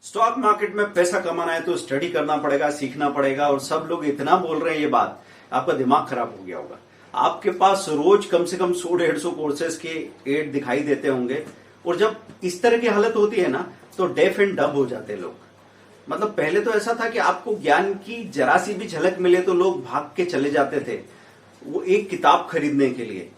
Stock market में पैसा कमाना है तो स्टडी करना पड़ेगा, सीखना पड़ेगा। और सब लोग इतना बोल रहे हैं ये बात, आपका दिमाग खराब हो गया होगा। आपके पास रोज कम से कम 100-150 कोर्सेज के एड दिखाई देते होंगे। और जब इस तरह की हालत होती है ना तो डेफ एंड डब हो जाते हैं लोग। मतलब पहले तो ऐसा था कि आपको ज्ञान की जरा सी भी झलक मिले तो लोग भाग के चले जाते थे वो एक किताब खरीदने के लिए।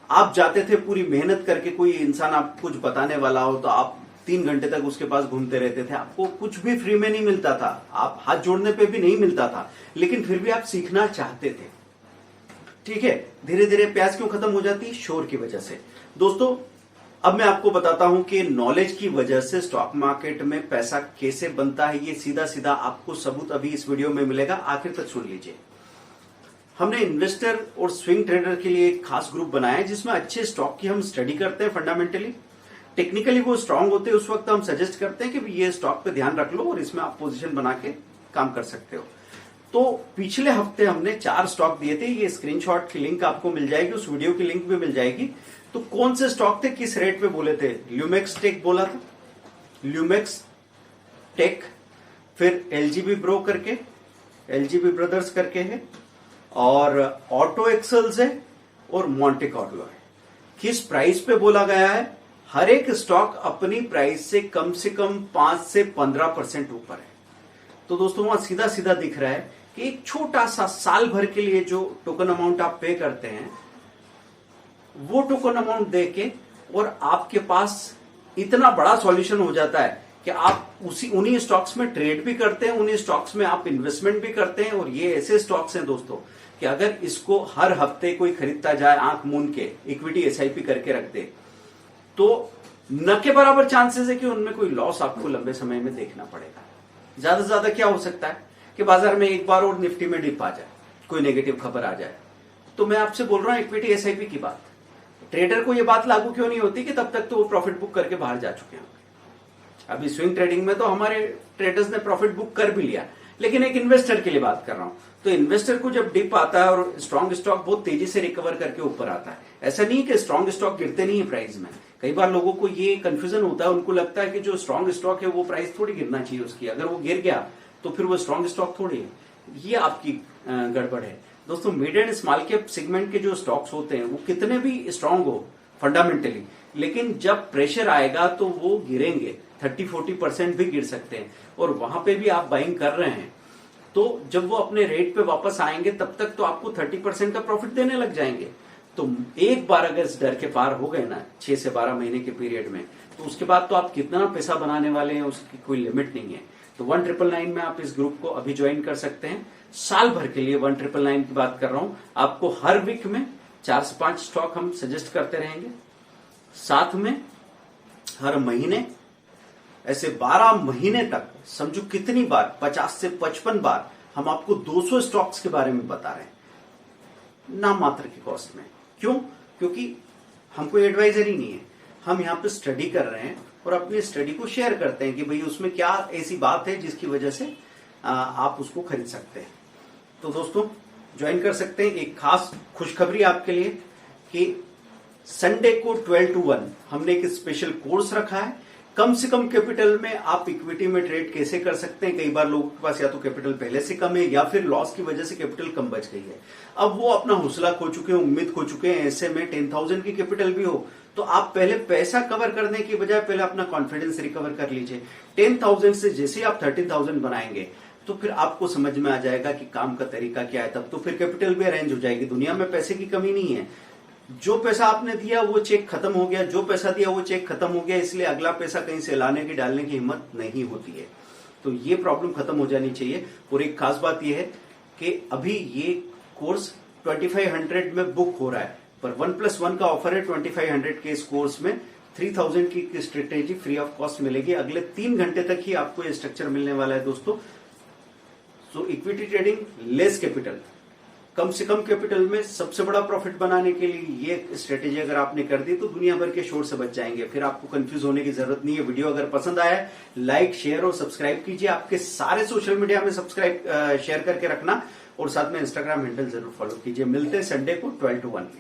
आप जाते थे पूरी मेहनत करके, कोई इंसान आपको कुछ बताने वाला हो तो आप 3 घंटे तक उसके पास घूमते रहते थे। आपको कुछ भी फ्री में नहीं मिलता था, आप हाथ जोड़ने पे भी नहीं मिलता था, लेकिन फिर भी आप सीखना चाहते थे। ठीक है, धीरे धीरे प्यास क्यों खत्म हो जाती? शोर की वजह से। दोस्तों अब मैं आपको बताता हूं कि नॉलेज की वजह से स्टॉक मार्केट में पैसा कैसे बनता है। ये सीधा सीधा आपको सबूत अभी इस वीडियो में मिलेगा, आखिर तक सुन लीजिए। हमने इन्वेस्टर और स्विंग ट्रेडर के लिए एक खास ग्रुप बनाया है जिसमें अच्छे स्टॉक की हम स्टडी करते हैं। फंडामेंटली टेक्निकली वो स्ट्रांग होते हैं, उस वक्त हम सजेस्ट करते हैं कि ये स्टॉक पे ध्यान रख लो और इसमें आप पोजीशन बना के काम कर सकते हो। तो पिछले हफ्ते हमने 4 स्टॉक दिए थे। ये स्क्रीनशॉट की लिंक आपको मिल जाएगी, उस वीडियो की लिंक भी मिल जाएगी। तो कौन से स्टॉक थे, किस रेट पे बोले थे? ल्यूमेक्स टेक बोला था, ल्यूमेक्स टेक, फिर एलजीबी ब्रो करके, एलजीबी ब्रदर्स करके है, और ऑटो एक्सल्स है, और मॉन्टे कार्लो है। किस प्राइस पे बोला गया है? हर एक स्टॉक अपनी प्राइस से कम 5 से 15% ऊपर है। तो दोस्तों वहां सीधा सीधा दिख रहा है कि एक छोटा सा साल भर के लिए जो टोकन अमाउंट आप पे करते हैं वो टोकन अमाउंट देके और आपके पास इतना बड़ा सॉल्यूशन हो जाता है कि आप उन्हीं स्टॉक्स में ट्रेड भी करते हैं, उन्हीं स्टॉक्स में आप इन्वेस्टमेंट भी करते हैं। और ये ऐसे स्टॉक्स हैं दोस्तों कि अगर इसको हर हफ्ते कोई खरीदता जाए आंख मूंद के, इक्विटी एसआईपी करके रख दे, तो न के बराबर चांसेस है कि उनमें कोई लॉस आपको लंबे समय में देखना पड़ेगा। ज्यादा से ज्यादा क्या हो सकता है कि बाजार में एक बार और निफ्टी में डिप आ जाए, कोई नेगेटिव खबर आ जाए। तो मैं आपसे बोल रहा हूं इक्विटी एसआईपी की बात। ट्रेडर को यह बात लागू क्यों नहीं होती कि तब तक तो वो प्रॉफिट बुक करके बाहर जा चुके हैं। अभी स्विंग ट्रेडिंग में तो हमारे ट्रेडर्स ने प्रॉफिट बुक कर भी लिया, लेकिन एक इन्वेस्टर के लिए बात कर रहा हूं। तो इन्वेस्टर को जब डिप आता है और स्ट्रॉन्ग स्टॉक बहुत तेजी से रिकवर करके ऊपर आता है, ऐसा नहीं कि स्ट्रॉन्ग स्टॉक गिरते नहीं है प्राइस में। कई बार लोगों को ये कंफ्यूजन होता है, उनको लगता है कि जो स्ट्रॉन्ग स्टॉक है वो प्राइस थोड़ी गिरना चाहिए उसकी, अगर वो गिर गया तो फिर वो स्ट्रॉन्ग स्टॉक थोड़ी है। ये आपकी गड़बड़ है दोस्तों। Mid and small cap segment के जो स्टॉक्स होते हैं वो कितने भी स्ट्रांग हो फंडामेंटली, लेकिन जब प्रेशर आएगा तो वो गिरेंगे, 30-40% भी गिर सकते हैं। और वहां पे भी आप बाइंग कर रहे हैं तो जब वो अपने रेट पे वापस आएंगे तब तक तो आपको 30% का प्रॉफिट देने लग जाएंगे। तो एक बार अगर इस डर के पार हो गए ना 6 से 12 महीने के पीरियड में, तो उसके बाद तो आप कितना पैसा बनाने वाले हैं उसकी कोई लिमिट नहीं है। तो 1999 में आप इस ग्रुप को अभी ज्वाइन कर सकते हैं। साल भर के लिए 1999 की बात कर रहा हूं। आपको हर वीक में 4 से 5 स्टॉक हम सजेस्ट करते रहेंगे, साथ में हर महीने ऐसे 12 महीने तक, समझो कितनी बार, 50 से 55 बार हम आपको 200 स्टॉक्स के बारे में बता रहे हैं नाम मात्र की कॉस्ट में। क्यों? क्योंकि हम कोई एडवाइजर ही नहीं है, हम यहाँ पे स्टडी कर रहे हैं और अपनी स्टडी को शेयर करते हैं कि भाई उसमें क्या ऐसी बात है जिसकी वजह से आप उसको खरीद सकते हैं। तो दोस्तों ज्वाइन कर सकते हैं। एक खास खुशखबरी आपके लिए कि संडे को 12 to 1 हमने एक स्पेशल कोर्स रखा है। कम से कम कैपिटल में आप इक्विटी में ट्रेड कैसे कर सकते हैं। कई बार लोगों के पास या तो कैपिटल पहले से कम है या फिर लॉस की वजह से कैपिटल कम बच गई है। अब वो अपना हौसला खो चुके हैं, उम्मीद खो चुके हैं। ऐसे में 10,000 की कैपिटल भी हो तो आप पहले पैसा कवर करने की बजाय पहले अपना कॉन्फिडेंस रिकवर कर लीजिए। 10,000 से जैसे आप 13,000 बनाएंगे तो फिर आपको समझ में आ जाएगा कि काम का तरीका क्या है। तब तो फिर कैपिटल भी अरेंज हो जाएगी। दुनिया में पैसे की कमी नहीं है। जो पैसा आपने दिया वो चेक खत्म हो गया, जो पैसा दिया वो चेक खत्म हो गया, इसलिए अगला पैसा कहीं से लाने की डालने की हिम्मत नहीं होती है। तो ये प्रॉब्लम खत्म हो जानी चाहिए। और एक खास बात यह है कि अभी ये कोर्स 2500 में बुक हो रहा है, पर 1+1 का ऑफर है। 2500 के इस कोर्स में 3000 की स्ट्रेटेजी फ्री ऑफ कॉस्ट मिलेगी। अगले 3 घंटे तक ही आपको ये स्ट्रक्चर मिलने वाला है दोस्तों। सो इक्विटी ट्रेडिंग, लेस कैपिटल, कम से कम कैपिटल में सबसे बड़ा प्रॉफिट बनाने के लिए ये स्ट्रेटेजी अगर आपने कर दी तो दुनिया भर के शोर से बच जाएंगे। फिर आपको कंफ्यूज होने की जरूरत नहीं है। वीडियो अगर पसंद आया लाइक, शेयर और सब्सक्राइब कीजिए। आपके सारे सोशल मीडिया में सब्सक्राइब शेयर करके रखना और साथ में इंस्टाग्राम हैंडल जरूर फॉलो कीजिए। मिलते हैं संडे को 12 to 1।